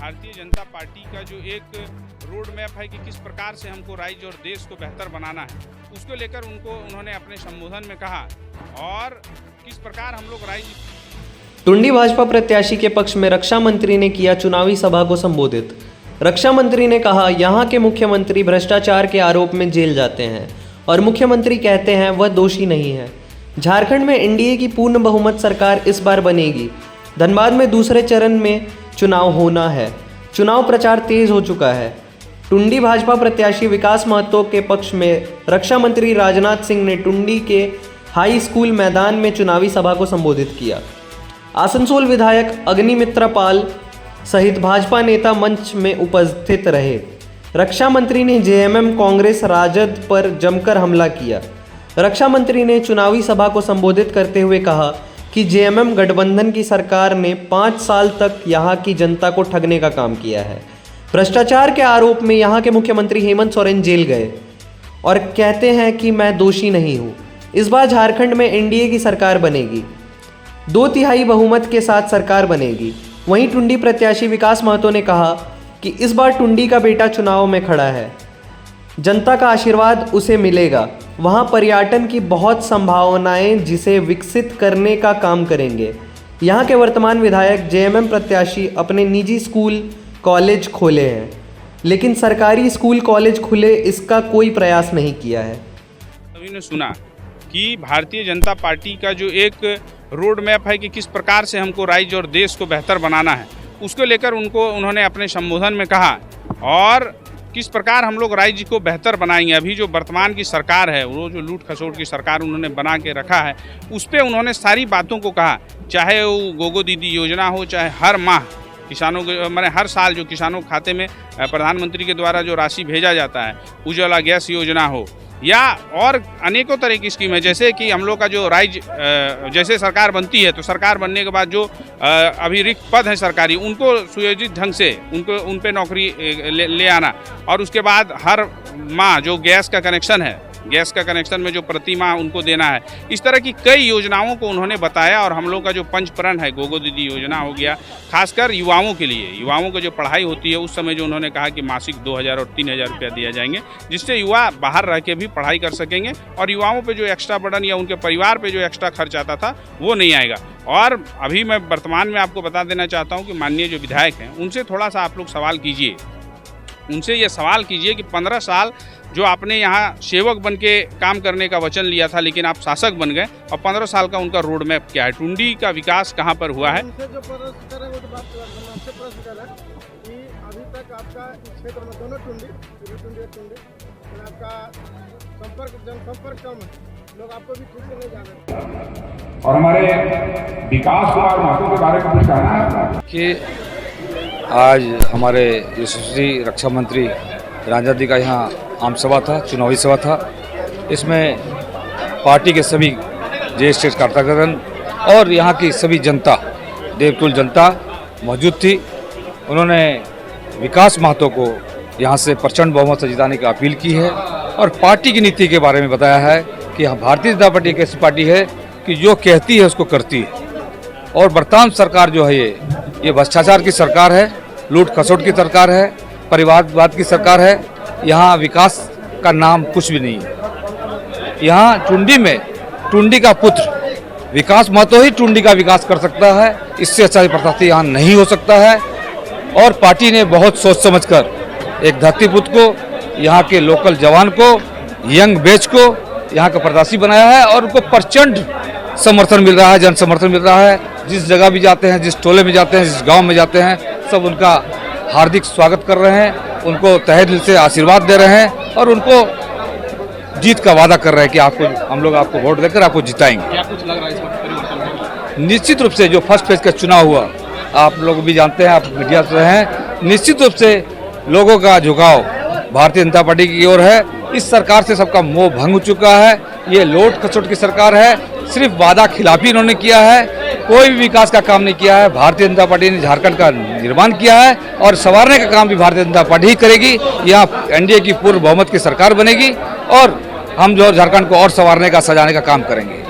Bharatiya Janata party का जो एक रोड मैप है कि किस प्रकार से हमको राज्य और देश को बेहतर बनाना है, उसको लेकर उन्होंने अपने संबोधन में कहा और किस प्रकार हम लोग राज्य। टुंडी भाजपा प्रत्याशी के पक्ष में रक्षा मंत्री ने किया चुनावी सभा को संबोधित। रक्षा मंत्री ने कहा, यहाँ के मुख्यमंत्री भ्रष्टाचार के आरोप में जेल जाते हैं और मुख्यमंत्री कहते हैं वह दोषी नहीं है। झारखंड में एनडीए की पूर्ण बहुमत सरकार इस बार बनेगी। धनबाद में दूसरे चरण में चुनाव होना है। चुनाव प्रचार तेज हो चुका है। टुंडी भाजपा प्रत्याशी विकास महतो के पक्ष में रक्षा मंत्री राजनाथ सिंह ने टुंडी के हाई स्कूल मैदान में चुनावी सभा को संबोधित किया। आसनसोल विधायक अग्निमित्र पाल सहित भाजपा नेता मंच में उपस्थित रहे। रक्षा मंत्री ने जेएमएम कांग्रेस राजद पर जमकर हमला किया। रक्षा मंत्री ने चुनावी सभा को संबोधित करते हुए कहा कि जेएमएम गठबंधन की सरकार ने 5 साल तक यहाँ की जनता को ठगने का काम किया है। भ्रष्टाचार के आरोप में यहाँ के मुख्यमंत्री हेमंत सोरेन जेल गए और कहते हैं कि मैं दोषी नहीं हूँ। इस बार झारखंड में एनडीए की सरकार बनेगी। 2/3 बहुमत के साथ सरकार बनेगी। वहीं टुंडी प्रत्याशी विकास महतो ने कहा कि इस बार टुंडी का बेटा चुनाव में खड़ा है। जनता का आशीर्वाद उसे मिलेगा। वहाँ पर्यटन की बहुत संभावनाएं जिसे विकसित करने का काम करेंगे। यहाँ के वर्तमान विधायक जेएमएम प्रत्याशी अपने निजी स्कूल कॉलेज खोले हैं, लेकिन सरकारी स्कूल कॉलेज खुले इसका कोई प्रयास नहीं किया है। सभी ने सुना कि भारतीय जनता पार्टी का जो एक रोड मैप है कि किस प्रकार से हमको राज्य और देश को बेहतर बनाना है, उसको लेकर उन्होंने अपने संबोधन में कहा और किस प्रकार हम लोग राज्य को बेहतर बनाएंगे। अभी जो वर्तमान की सरकार है, वो जो लूट खसोट की सरकार उन्होंने बना के रखा है, उस पर उन्होंने सारी बातों को कहा। चाहे वो गोगो दीदी योजना हो, चाहे हर माह किसानों के मैंने हर साल जो किसानों के खाते में प्रधानमंत्री के द्वारा जो राशि भेजा जाता है, उज्ज्वला गैस योजना हो या और अनेकों तरह की स्कीम है। जैसे कि हम लोग का जो राज्य जैसे सरकार बनती है तो सरकार बनने के बाद जो अभी रिक्त पद हैं सरकारी, उनको सुयोजित ढंग से उन पे नौकरी ले आना और उसके बाद हर माह जो गैस का कनेक्शन है, गैस का कनेक्शन में जो प्रति माह उनको देना है। इस तरह की कई योजनाओं को उन्होंने बताया और हम लोग का जो पंचप्रण है, गोगो दीदी योजना हो गया, खासकर युवाओं के लिए, युवाओं को जो पढ़ाई होती है उस समय जो उन्होंने कहा कि मासिक 2000 और 3000 रुपया दिया जाएंगे, जिससे युवा बाहर रह के भी पढ़ाई कर सकेंगे और युवाओं पे जो एक्स्ट्रा बर्डन या उनके परिवार पे जो एक्स्ट्रा खर्च आता था वो नहीं आएगा। और अभी मैं वर्तमान में आपको बता देना चाहता हूँ कि माननीय जो विधायक हैं उनसे थोड़ा सा आप लोग सवाल कीजिए, उनसे ये सवाल कीजिए कि 15 साल जो आपने यहाँ सेवक बन के काम करने का वचन लिया था, लेकिन आप शासक बन गए और 15 साल का उनका रोड मैप क्या है, टुंडी का विकास कहाँ पर हुआ है। जो प्रश्न करें वो तो बात आपसे प्रश्न करें कि अभी तक आपका इस क्षेत्र में दोनों टुंडी आपका जनसंपर्क कम है, लोग आपको भी ठीक से नहीं जान। और हमारे विकास कुमार महतो के बारे में कुछ कहना है कि आज हमारे यशस्वी रक्षा मंत्री राजनाथ जी का यहाँ आम सभा था, चुनावी सभा था। इसमें पार्टी के सभी ज्येष्ठ कार्यकर्तागण और यहाँ की सभी जनता, देवतुल जनता मौजूद थी। उन्होंने विकास महतो को यहाँ से प्रचंड बहुमत से जिताने की अपील की है और पार्टी की नीति के बारे में बताया है कि भारतीय जनता पार्टी एक ऐसी पार्टी है कि जो कहती है उसको करती है। और वर्तमान सरकार जो है ये भ्रष्टाचार की सरकार है, लूट खसोट की सरकार है, परिवारवाद की सरकार है। यहाँ विकास का नाम कुछ भी नहीं है। यहाँ टुंडी में टुंडी का पुत्र विकास महतो ही टुंडी का विकास कर सकता है। इससे अच्छा प्रत्याशी यहाँ नहीं हो सकता है। और पार्टी ने बहुत सोच समझकर एक धरतीपुत्र को, यहाँ के लोकल जवान को, यंग बैच को यहाँ का प्रत्याशी बनाया है और उनको प्रचंड समर्थन मिल रहा है, जन समर्थन मिल रहा है। जिस जगह भी जाते हैं, जिस टोले में जाते हैं, जिस गाँव में जाते हैं, सब उनका हार्दिक स्वागत कर रहे हैं, उनको तहे दिल से आशीर्वाद दे रहे हैं और उनको जीत का वादा कर रहे हैं कि हम लोग आपको वोट देकर आपको जिताएंगे। क्या कुछ लग रहा है इस वक्त परिवर्तन? निश्चित रूप से जो फर्स्ट फेज का चुनाव हुआ, आप लोग भी जानते हैं, आप मीडिया से हैं, निश्चित रूप से लोगों का झुकाव भारतीय जनता पार्टी की ओर है। इस सरकार से सबका मोह भंग हो चुका है। ये लोट खसोट की सरकार है, सिर्फ वादा खिलाफी इन्होंने किया है, कोई भी विकास का काम नहीं किया है। भारतीय जनता पार्टी ने झारखंड का निर्माण किया है और संवारने का काम भी भारतीय जनता पार्टी ही करेगी। यहाँ एनडीए की पूर्ण बहुमत की सरकार बनेगी और हम जो झारखंड को और संवारने का, सजाने का काम करेंगे।